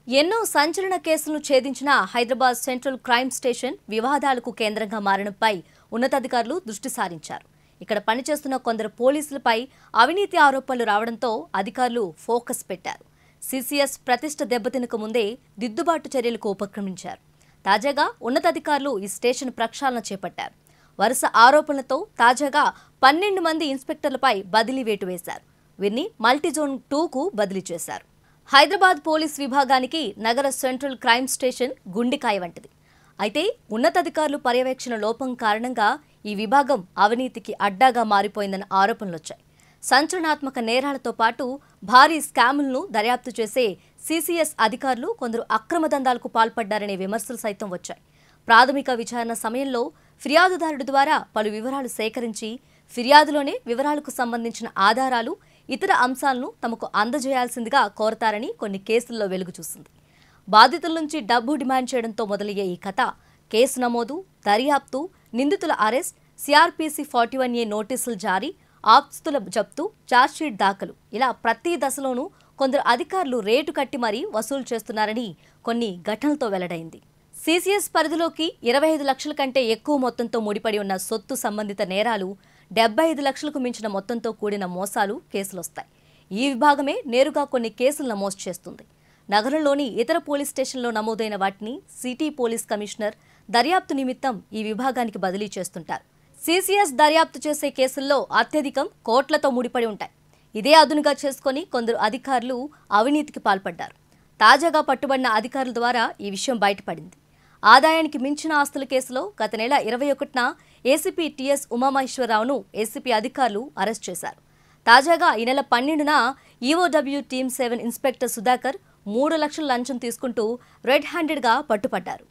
ఎన్నో సంచలన కేసులను ఛేదించిన హైదరాబాద్ సెంట్రల్ క్రైమ్ స్టేషన్ వివాదాలకు కేంద్రంగా మారడంపై ఉన్నతాధికారులు దృష్టి సారించారు. ఇక్కడ పనిచేస్తున్న కొందరు పోలీసులపై అవినీతి ఆరోపణలు రావడంతో అధికారులు ఫోకస్ పెట్టారు. సిసిఎస్ ప్రతిష్ట దెబ్బతినక ముందే దిద్దుబాటు చర్యలకు ఉపక్రమించారు. తాజాగా ఉన్నతాధికారులు ఈ స్టేషన్ ప్రక్షాళన చేపట్టారు. వరుస ఆరోపణలతో తాజాగా 12 మంది ఇన్స్పెక్టర్లపై బదిలీ వేటు వేశారు. వీరిని మల్టీజోన్ 2కు బదిలీ చేశారు. హైదరాబాద్ పోలీస్ విభాగానికి నగర సెంట్రల్ క్రైమ్ స్టేషన్ గుండెకాయ వంటిది. అయితే ఉన్నతాధికారులు పర్యవేక్షణ లోపం కారణంగా ఈ విభాగం అవినీతికి అడ్డాగా మారిపోయిందన్న ఆరోపణలొచ్చాయి. సంచలనాత్మక నేరాలతో పాటు భారీ స్కాములను దర్యాప్తు చేసే సిసిఎస్ అధికారులు కొందరు అక్రమ దందాలకు పాల్పడ్డారనే విమర్శలు సైతం వచ్చాయి. ప్రాథమిక విచారణ సమయంలో ఫిర్యాదుదారుడి ద్వారా పలు వివరాలు సేకరించి ఫిర్యాదులోనే వివరాలకు సంబంధించిన ఆధారాలు, ఇతర అంశాలను తమకు అందజేయాల్సిందిగా కోరతారని కొన్ని కేసుల్లో వెలుగు చూసింది. బాధితుల నుంచి డబ్బు డిమాండ్ చేయడంతో మొదలయ్యే ఈ కథ కేసు నమోదు, దర్యాప్తు, నిందితుల అరెస్ట్, సిఆర్పిసి 41A నోటీసులు జారీ, ఆస్తుల జప్తు, ఛార్జ్షీట్ దాఖలు ఇలా ప్రతి దశలోనూ కొందరు అధికారులు రేటు కట్టి మరీ వసూలు చేస్తున్నారని కొన్ని ఘటనలతో వెల్లడైంది. సిసిఎస్ పరిధిలోకి 25 లక్షల కంటే ఎక్కువ మొత్తంతో ముడిపడి ఉన్న సొత్తు సంబంధిత నేరాలు, 75 లక్షలకు మించిన మొత్తంతో కూడిన మోసాలు కేసులొస్తాయి. ఈ విభాగమే నేరుగా కొన్ని కేసులు నమోదు చేస్తుంది. నగరంలోని ఇతర పోలీస్ స్టేషన్లో నమోదైన వాటిని సిటీ పోలీస్ కమిషనర్ దర్యాప్తు నిమిత్తం ఈ విభాగానికి బదిలీ చేస్తుంటారు. సిసిఎస్ దర్యాప్తు చేసే కేసుల్లో అత్యధికం కోట్లతో ముడిపడి ఉంటాయి. ఇదే అదునుగా చేసుకుని కొందరు అధికారులు అవినీతికి పాల్పడ్డారు. తాజాగా పట్టుబడిన అధికారుల ద్వారా ఈ విషయం బయటపడింది. ఆదాయానికి మించిన ఆస్తుల కేసులో గత నెల 21న ఏసీపీ టీఎస్ ఉమామహేశ్వరరావును ఏసీపీ అధికారులు అరెస్ట్ చేశారు. తాజాగా ఈ నెల 12న ఈఓడబ్ల్యూ టీమ్ 7 ఇన్స్పెక్టర్ సుధాకర్ 3 లక్షల లంచం తీసుకుంటూ రెడ్ హ్యాండెడ్గా పట్టుపడ్డారు.